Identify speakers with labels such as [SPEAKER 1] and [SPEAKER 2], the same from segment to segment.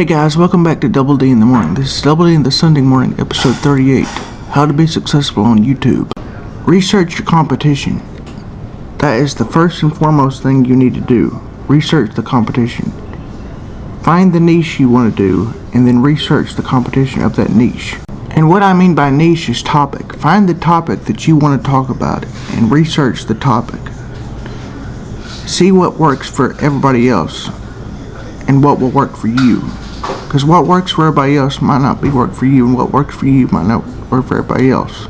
[SPEAKER 1] Hey guys, welcome back to Double D in the Morning. This is Double D in the Sunday Morning, episode 38. How to be successful on YouTube. Research your competition. That is the first and foremost thing you need to do. Research the competition. Find the niche you want to do, and then research the competition of that niche. And what I mean by niche is topic. Find the topic that you want to talk about, and research the topic. See what works for everybody else, and what will work for you. Because what works for everybody else might not work for you, and what works for you might not work for everybody else.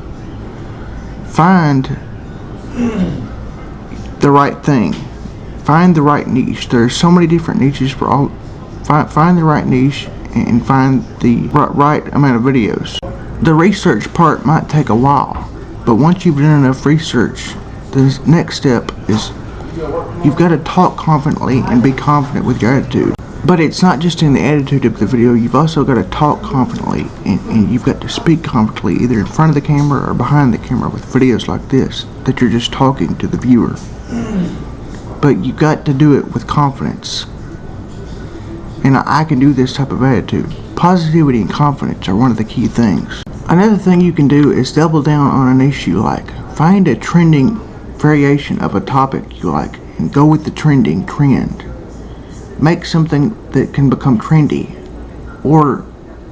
[SPEAKER 1] Find the right thing. Find the right niche. There's so many different niches for all. Find the right niche and find the right amount of videos. The research part might take a while, but once you've done enough research, the next step is you've got to talk confidently and be confident with your attitude. But it's not just in the attitude of the video, you've also got to talk confidently, and you've got to speak confidently either in front of the camera or behind the camera with videos like this, that you're just talking to the viewer. But you've got to do it with confidence. And I can do this type of attitude. Positivity and confidence are one of the key things. Another thing you can do is double down on a niche you like. Find a trending variation of a topic you like and go with the trending trend. Make something that can become trendy, or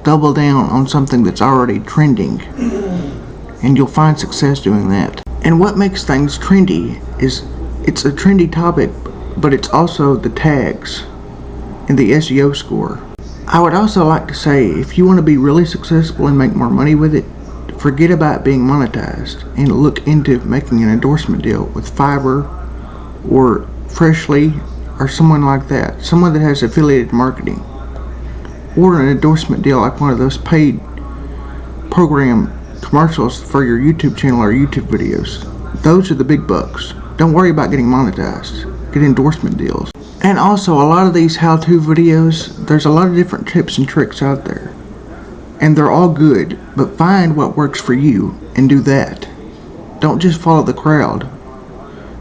[SPEAKER 1] double down on something that's already trending, and you'll find success doing that. And what makes things trendy is it's a trendy topic, but it's also the tags and the SEO score. I would also like to say, if you want to be really successful and make more money with it, forget about being monetized and look into making an endorsement deal with Fiverr or Freshly or someone like that, someone that has affiliated marketing, or an endorsement deal like one of those paid program commercials for your YouTube channel or YouTube videos. Those are the big bucks. Don't worry about getting monetized. Get endorsement deals. And also, a lot of these how-to videos, there's a lot of different tips and tricks out there, and they're all good, but find what works for you and do that. Don't just follow the crowd,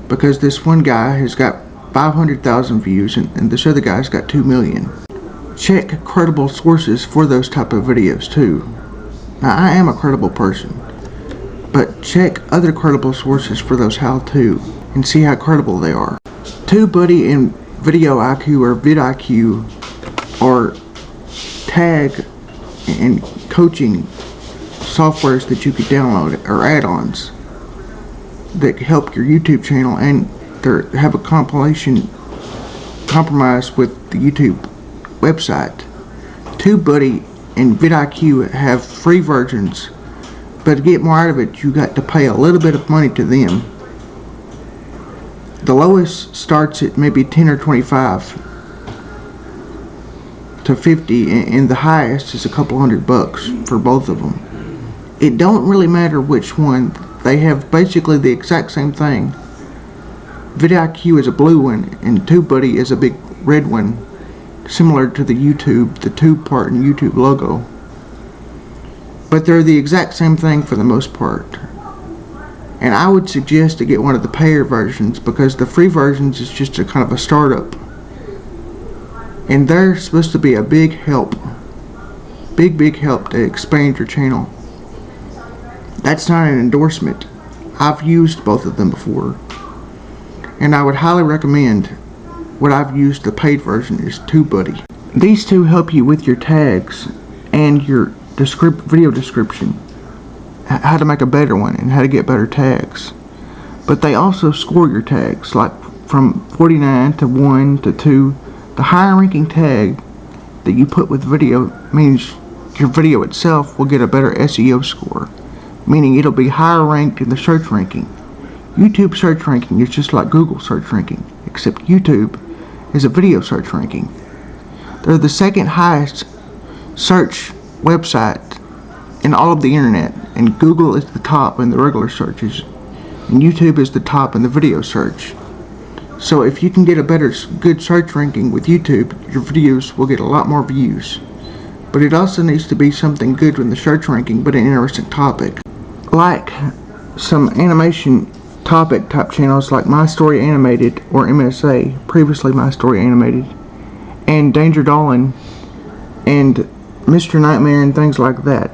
[SPEAKER 1] because this one guy has got 500,000 views and this other guy's got 2 million. Check credible sources for those type of videos too. Now, I am a credible person, but check other credible sources for those how-to and see how credible they are. TubeBuddy and VidIQ or VidIQ are tag and coaching softwares that you could download, or add-ons that help your YouTube channel, and they have a compromise with the YouTube website. TubeBuddy and VidIQ have free versions, but to get more out of it, you got to pay a little bit of money to them. The lowest starts at maybe 10 or 25 to 50, and the highest is a couple $100 for both of them. It don't really matter which one. They have basically the exact same thing. VidIQ is a blue one, and TubeBuddy is a big red one, similar to the tube part and YouTube logo. But they're the exact same thing for the most part. And I would suggest to get one of the payer versions, because the free versions is just a kind of a startup. And they're supposed to be a big help. Big help to expand your channel. That's not an endorsement. I've used both of them before. And I would highly recommend what I've used. The paid version is TubeBuddy. These two help you with your tags and your video description, how to make a better one and how to get better tags. But they also score your tags, like from 49 to 1 to 2. The higher ranking tag that you put with video means your video itself will get a better SEO score, meaning it'll be higher ranked in the search ranking. YouTube search ranking is just like Google search ranking, except YouTube is a video search ranking. They're the second highest search website in all of the internet, and Google is the top in the regular searches, and YouTube is the top in the video search. So if you can get a good search ranking with YouTube, your videos will get a lot more views. But it also needs to be something good in the search ranking, but an interesting topic. Like some animation topic type channels like My Story Animated or MSA, previously My Story Animated, and Danger Dolan and Mr. Nightmare and things like that.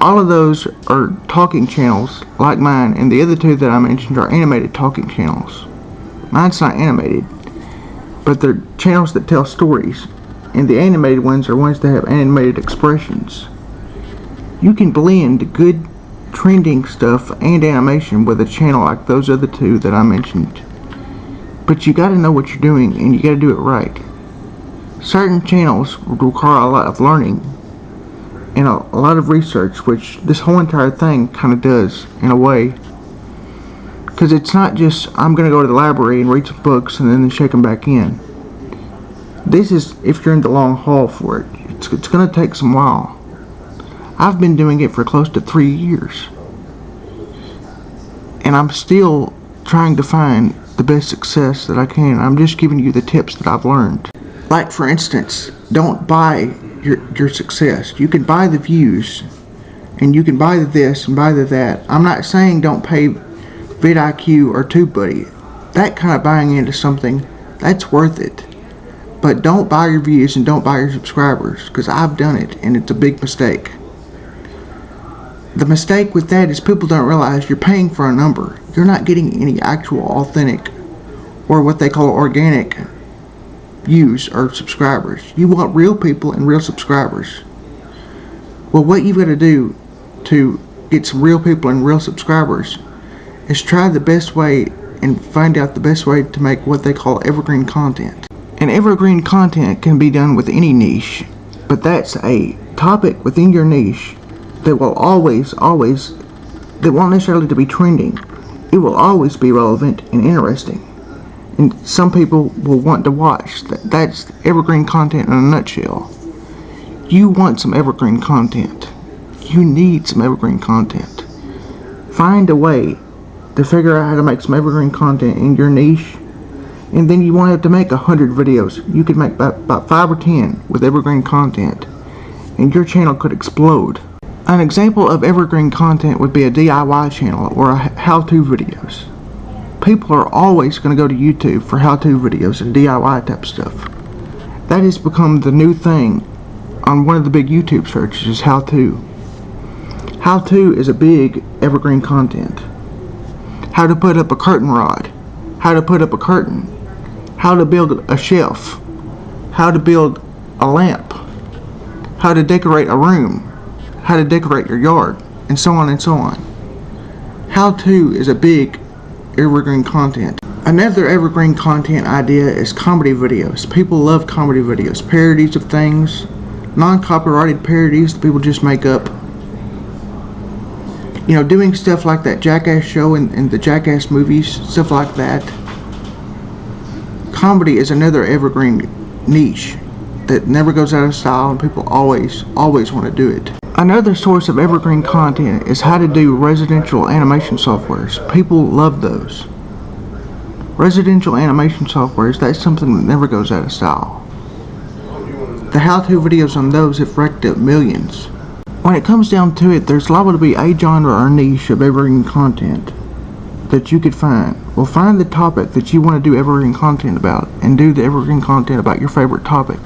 [SPEAKER 1] All of those are talking channels like mine, and the other two that I mentioned are animated talking channels. Mine's not animated, but they're channels that tell stories, and the animated ones are ones that have animated expressions. You can blend good trending stuff and animation with a channel like those other two that I mentioned, but you gotta know what you're doing, and you gotta do it right. Certain channels require a lot of learning and a lot of research, which this whole entire thing kind of does in a way, because it's not just I'm gonna go to the library and read some books and then shake them back in. This is if you're in the long haul for it. It's gonna take some while. I've been doing it for close to 3 years, and I'm still trying to find the best success that I can. I'm just giving you the tips that I've learned. Like, for instance, don't buy your success. You can buy the views, and you can buy the this and buy the that. I'm not saying don't pay VidIQ or TubeBuddy. That kind of buying into something, that's worth it. But don't buy your views and don't buy your subscribers, because I've done it, and it's a big mistake. The mistake with that is people don't realize you're paying for a number. You're not getting any actual authentic, or what they call organic, views or subscribers. You want real people and real subscribers. Well, what you've got to do to get some real people and real subscribers is try the best way and find out the best way to make what they call evergreen content. And evergreen content can be done with any niche, but that's a topic within your niche that will always, that won't necessarily to be trending. It will always be relevant and interesting, and some people will want to watch. That's evergreen content in a nutshell. You want some evergreen content. You need some evergreen content. Find a way to figure out how to make some evergreen content in your niche, and then you won't have to make 100 videos. You could make about 5 or 10 with evergreen content, and your channel could explode. An example of evergreen content would be a DIY channel or a how-to videos. People are always going to go to YouTube for how-to videos and DIY type stuff. That has become the new thing on one of the big YouTube searches, is how-to. How-to is a big evergreen content. How to put up a curtain rod, how to put up a curtain, how to build a shelf, how to build a lamp, how to decorate a room, how to decorate your yard, and so on and so on. How-to is a big evergreen content. Another evergreen content idea is comedy videos. People love comedy videos, parodies of things, non-copyrighted parodies that people just make up. You know, doing stuff like that Jackass show and the Jackass movies, stuff like that. Comedy is another evergreen niche that never goes out of style, and people always want to do it. Another source of evergreen content is how to do residential animation softwares. People love those. Residential animation softwares, that's something that never goes out of style. The how-to videos on those have racked up millions. When it comes down to it, there's liable to be a genre or niche of evergreen content that you could find. Well, find the topic that you want to do evergreen content about, and do the evergreen content about your favorite topic.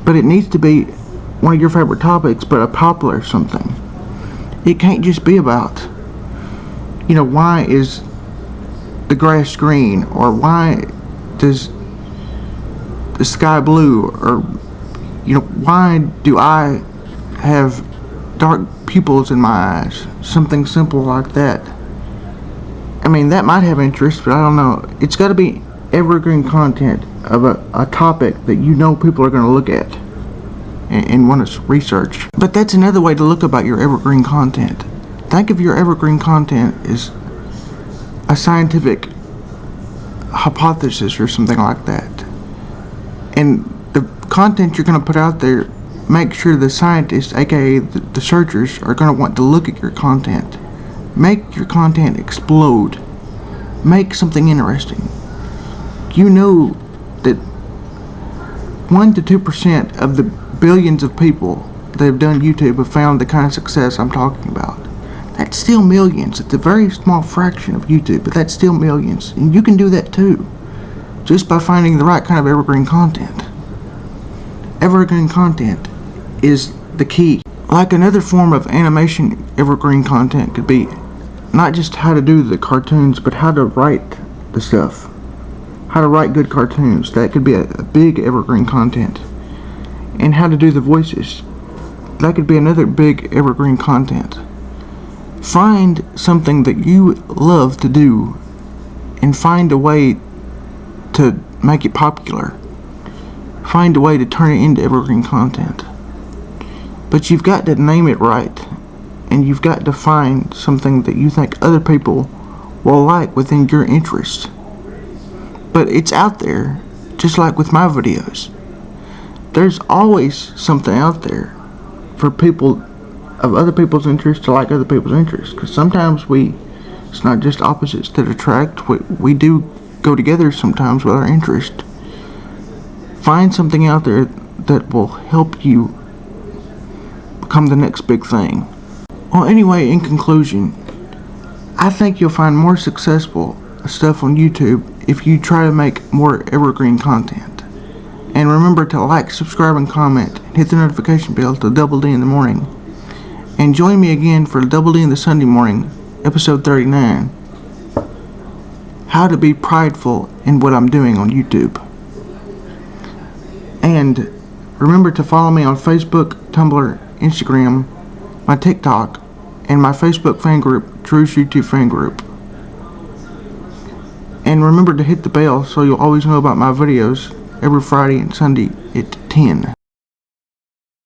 [SPEAKER 1] But it needs to be one of your favorite topics, but a popular something. It can't just be about, you know, why is the grass green, or why does the sky blue, or, you know, why do I have dark pupils in my eyes? Something simple like that. I mean, that might have interest, but I don't know. It's got to be evergreen content of a topic that you know people are going to look at and want to research. But that's another way to look about your evergreen content. Think of your evergreen content as a scientific hypothesis or something like that. And the content you're going to put out there, make sure the scientists, aka the searchers, are going to want to look at your content. Make your content explode. Make something interesting. You know that 1 to 2% of the billions of people that have done YouTube have found the kind of success I'm talking about. That's still millions. It's a very small fraction of YouTube, but that's still millions. And you can do that too, just by finding the right kind of evergreen content. Evergreen content is the key. Like another form of animation, evergreen content could be not just how to do the cartoons, but how to write the stuff. How to write good cartoons. That could be a big evergreen content. And how to do the voices. That could be another big evergreen content. Find something that you love to do and find a way to make it popular. Find a way to turn it into evergreen content. But you've got to name it right, and you've got to find something that you think other people will like within your interest. But it's out there, just like with my videos. There's always something out there for people of other people's interests to like other people's interests. Because sometimes it's not just opposites that attract. We do go together sometimes with our interest. Find something out there that will help you become the next big thing. Well, anyway, in conclusion, I think you'll find more successful stuff on YouTube if you try to make more evergreen content. And remember to like, subscribe, and comment, and hit the notification bell to Double D in the morning. And join me again for Double D in the Sunday morning, episode 39. How to be prideful in what I'm doing on YouTube. And remember to follow me on Facebook, Tumblr, Instagram, my TikTok, and my Facebook fan group, Drew's YouTube fan group. And remember to hit the bell so you'll always know about my videos every Friday and Sunday at 10.